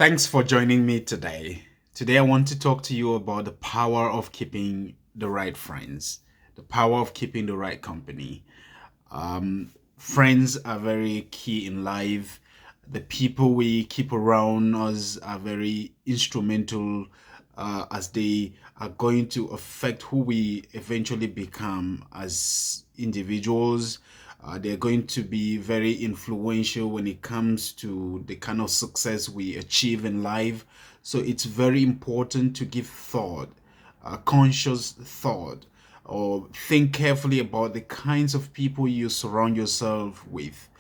Thanks for joining me today. Today, I want to talk to you about the power of keeping the right friends, the power of keeping the right company. Friends are very key in life. The people we keep around us are very instrumental as they are going to affect who we eventually become as individuals. They're going to be very influential when it comes to the kind of success we achieve in life. So it's very important to give thought, conscious thought, or think carefully about the kinds of people you surround yourself with.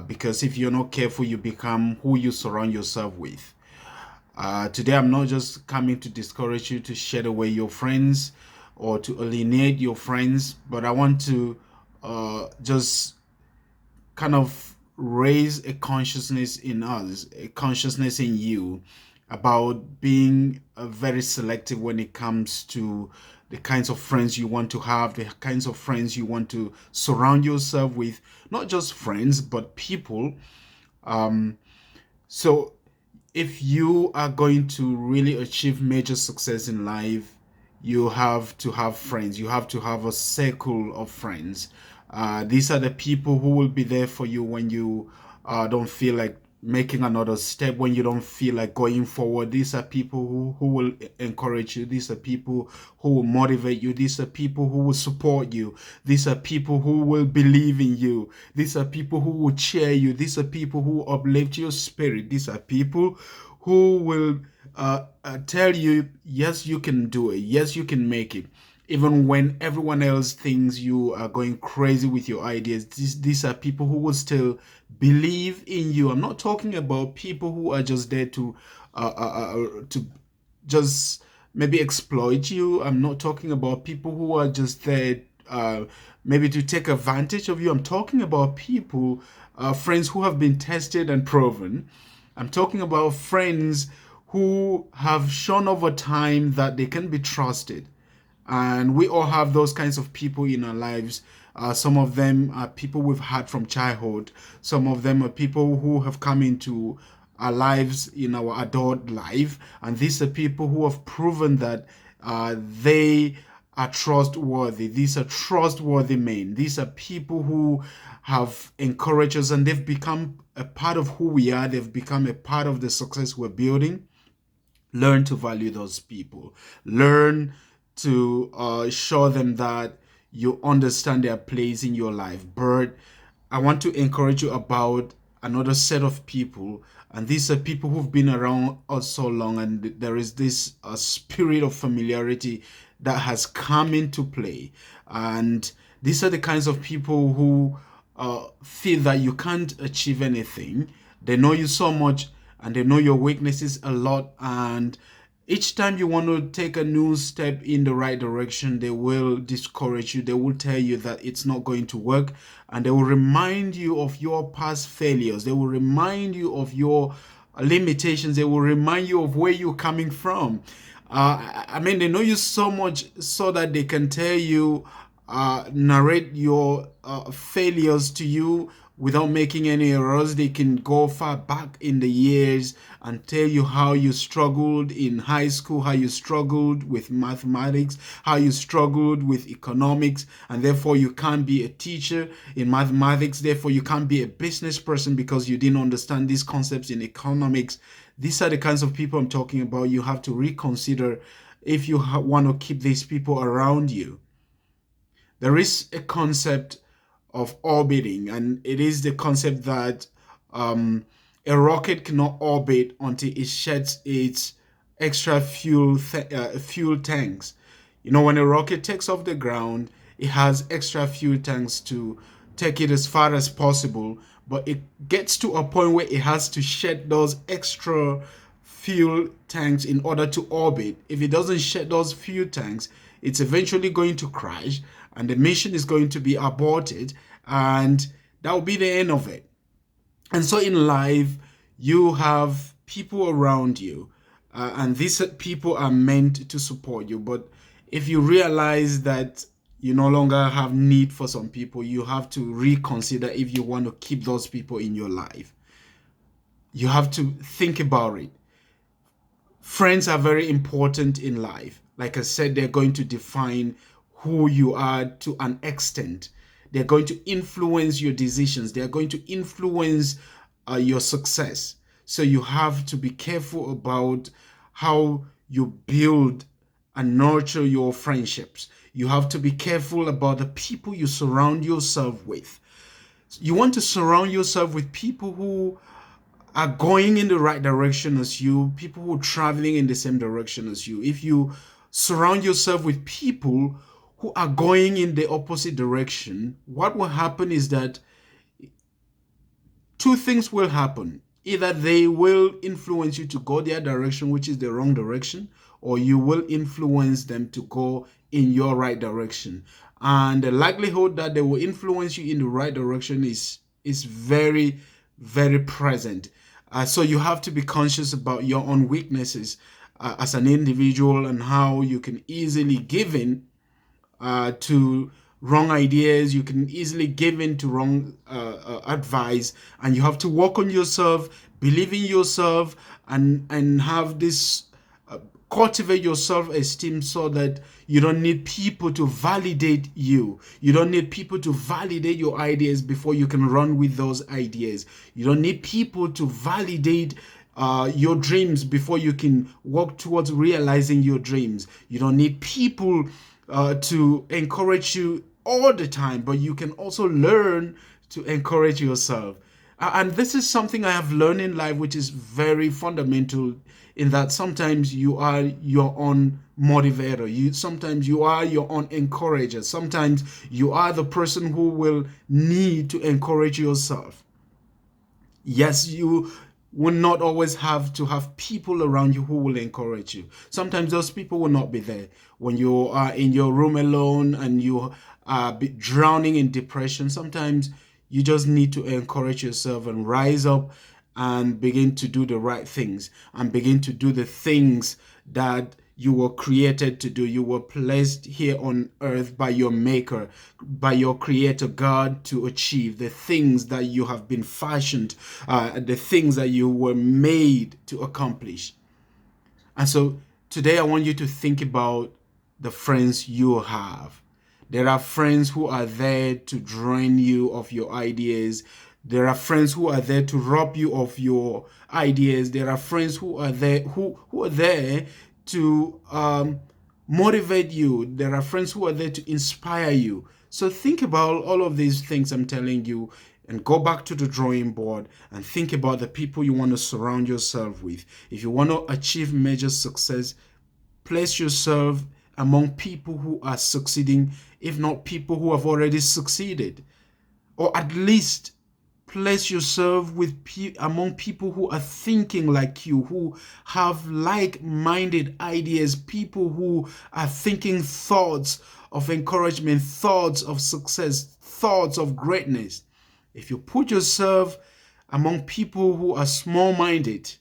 Because if you're not careful, you become who you surround yourself with. Today, I'm not just coming to discourage you to shed away your friends or to alienate your friends, but I want to just kind of raise a consciousness in us, a consciousness in you about being very selective when it comes to the kinds of friends you want to have, the kinds of friends you want to surround yourself with, not just friends, but people. Um, so if you are going to really achieve major success in life, you have to have friends. You have to have a circle of friends. These are the people who will be there for you when you don't feel like making another step, when you don't feel like going forward. These are people who will encourage you. These are people who will motivate you. These are people who will support you. These are people who will believe in you. These are people who will cheer you. These are people who will uplift your spirit. These are people who will tell you, yes, you can do it. Yes, you can make it. Even when everyone else thinks you are going crazy with your ideas, these are people who will still believe in you. I'm not talking about people who are just there to just maybe exploit you. I'm not talking about people who are just there maybe to take advantage of you. I'm talking about people, friends who have been tested and proven. I'm talking about friends who have shown over time that they can be trusted. And we all have those kinds of people in our lives. Some of them are people we've had from childhood. Some of them are people who have come into our lives in our adult life. And these are people who have proven that they are trustworthy. These are trustworthy men. These are people who have encouraged us and they've become a part of who we are. They've become a part of the success we're building. Learn to value those people. Learn to show them that you understand their place in your life. But I want to encourage you about another set of people. And these are people who've been around us so long, and there is this spirit of familiarity that has come into play. And these are the kinds of people who feel that you can't achieve anything. They know you so much and they know your weaknesses a lot. And each time you want to take a new step in the right direction, they will discourage you. They will tell you that it's not going to work. And they will remind you of your past failures. They will remind you of your limitations. They will remind you of where you're coming from. I mean, they know you so much so that they can tell you, narrate your failures to you without making any errors. They can go far back in the years and tell you how you struggled in high school, how you struggled with mathematics, how you struggled with economics, and therefore you can't be a teacher in mathematics. Therefore, you can't be a business person because you didn't understand these concepts in economics. These are the kinds of people I'm talking about. You have to reconsider if you want to keep these people around you. There is a concept of orbiting, and it is the concept that a rocket cannot orbit until it sheds its extra fuel tanks. You know, when a rocket takes off the ground, it has extra fuel tanks to take it as far as possible, but it gets to a point where it has to shed those extra fuel tanks in order to orbit. If it doesn't shed those fuel tanks, it's eventually going to crash and the mission is going to be aborted, and that will be the end of it. And so in life, you have people around you, and these people are meant to support you. But if you realize that you no longer have need for some people, you have to reconsider if you want to keep those people in your life. You have to think about it. Friends are very important in life. Like I said, they're going to define who you are to an extent. They're going to influence your decisions. They're going to influence your success. So you have to be careful about how you build and nurture your friendships. You have to be careful about the people you surround yourself with. You want to surround yourself with people who are going in the right direction as you, people who are traveling in the same direction as you. If you surround yourself with people who are going in the opposite direction, what will happen is that two things will happen. Either they will influence you to go their direction, which is the wrong direction, or you will influence them to go in your right direction. And the likelihood that they will influence you in the right direction is very, very present. So you have to be conscious about your own weaknesses as an individual and how you can easily give in to wrong ideas. You can easily give in to wrong advice, and you have to work on yourself, believe in yourself, and have this cultivate your self-esteem so that you don't need people to validate you. You don't need people to validate your ideas before you can run with those ideas. You don't need people to validate your dreams before you can work towards realizing your dreams. You don't need people to encourage you all the time, but you can also learn to encourage yourself. And this is something I have learned in life, which is very fundamental, in that sometimes you are your own motivator. Sometimes you are your own encourager. Sometimes you are the person who will need to encourage yourself. Yes, you will not always have to have people around you who will encourage you. Sometimes those people will not be there. When you are in your room alone and you are drowning in depression, sometimes you just need to encourage yourself and rise up and begin to do the right things and begin to do the things that you were created to do. You were placed here on earth by your maker, by your creator God, to achieve the things that you have been fashioned, the things that you were made to accomplish. And so today I want you to think about the friends you have. There are friends who are there to drain you of your ideas. There are friends who are there to rob you of your ideas. There are friends who are there who are there to motivate you. There are friends who are there to inspire you. So think about all of these things I'm telling you, and go back to the drawing board and think about the people you want to surround yourself with. If you want to achieve major success, place yourself among people who are succeeding, if not people who have already succeeded. Or at least place yourself with among people who are thinking like you, who have like-minded ideas, people who are thinking thoughts of encouragement, thoughts of success, thoughts of greatness. If you put yourself among people who are small-minded,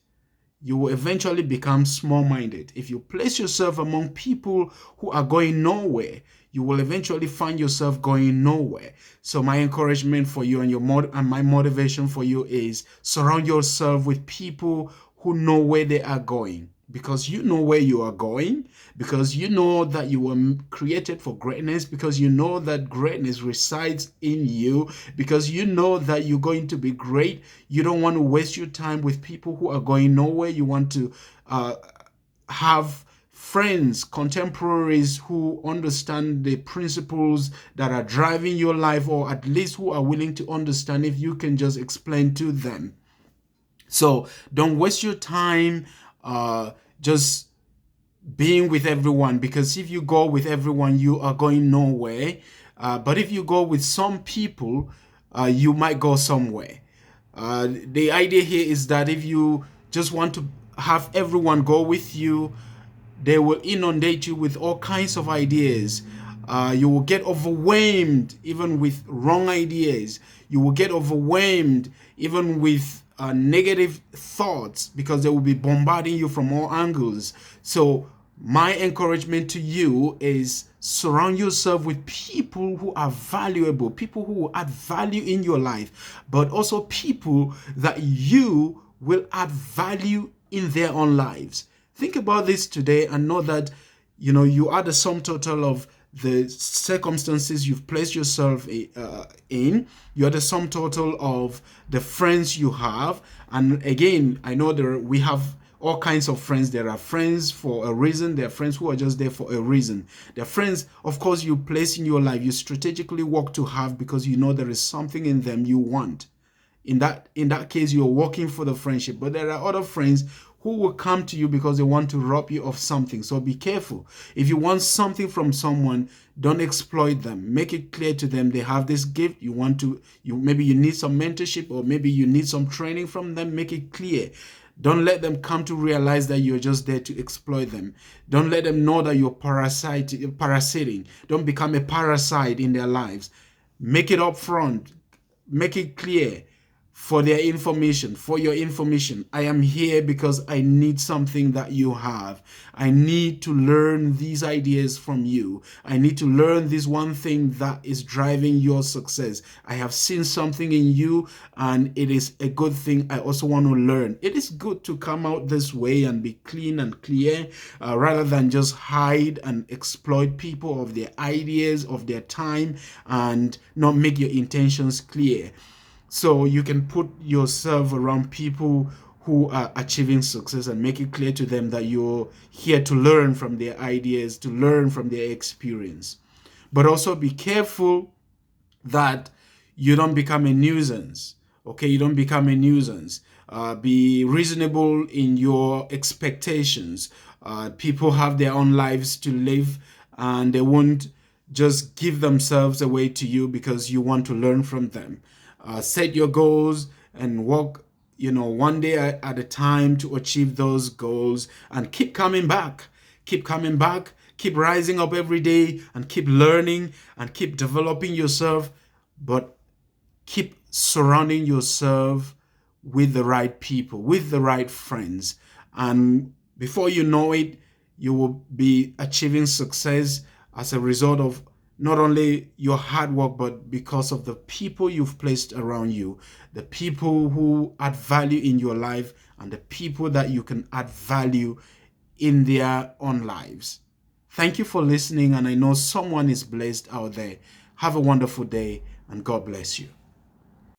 you will eventually become small-minded. If you place yourself among people who are going nowhere, you will eventually find yourself going nowhere. So my encouragement for you and my motivation for you is surround yourself with people who know where they are going, because you know where you are going, because you know that you were created for greatness, because you know that greatness resides in you, because you know that you're going to be great. You don't want to waste your time with people who are going nowhere. You want to have friends, contemporaries who understand the principles that are driving your life, or at least who are willing to understand if you can just explain to them. So don't waste your time just being with everyone, because if you go with everyone, you are going nowhere. But if you go with some people, you might go somewhere. The idea here is that if you just want to have everyone go with you, they will inundate you with all kinds of ideas. You will get overwhelmed even with wrong ideas. You will get overwhelmed even with negative thoughts, because they will be bombarding you from all angles. So my encouragement to you is surround yourself with people who are valuable, people who will add value in your life, but also people that you will add value in their own lives. Think about this today and know that, you are the sum total of the circumstances you've placed yourself in. You're the sum total of the friends you have. And again, I know we have all kinds of friends. There are friends for a reason. There are friends who are just there for a reason. There are friends, of course, you place in your life, you strategically work to have because you know there is something in them you want. In that case, you're working for the friendship. But there are other friends who will come to you because they want to rob you of something. So be careful. If you want something from someone, don't exploit them. Make it clear to them they have this gift. Maybe you need some mentorship, or maybe you need some training from them. Make it clear. Don't let them come to realize that you're just there to exploit them. Don't let them know that you're parasiting. Don't become a parasite in their lives. Make it up front. Make it clear. For your information, I am here because I need something that you have. I need to learn these ideas from you. I need to learn this one thing that is driving your success. I have seen something in you and it is a good thing. I also want to learn. It is good to come out this way and be clean and clear, rather than just hide and exploit people of their ideas, of their time, and not make your intentions clear. So you can put yourself around people who are achieving success and make it clear to them that you're here to learn from their ideas, to learn from their experience. But also be careful that you don't become a nuisance. Okay, you don't become a nuisance. Be reasonable in your expectations. People have their own lives to live, and they won't just give themselves away to you because you want to learn from them. Set your goals and work, one day at a time to achieve those goals, and keep coming back. Keep rising up every day and keep learning and keep developing yourself, but keep surrounding yourself with the right people, with the right friends. And before you know it, you will be achieving success as a result of not only your hard work, but because of the people you've placed around you, the people who add value in your life, and the people that you can add value in their own lives. Thank you for listening, and I know someone is blessed out there. Have a wonderful day, and God bless you.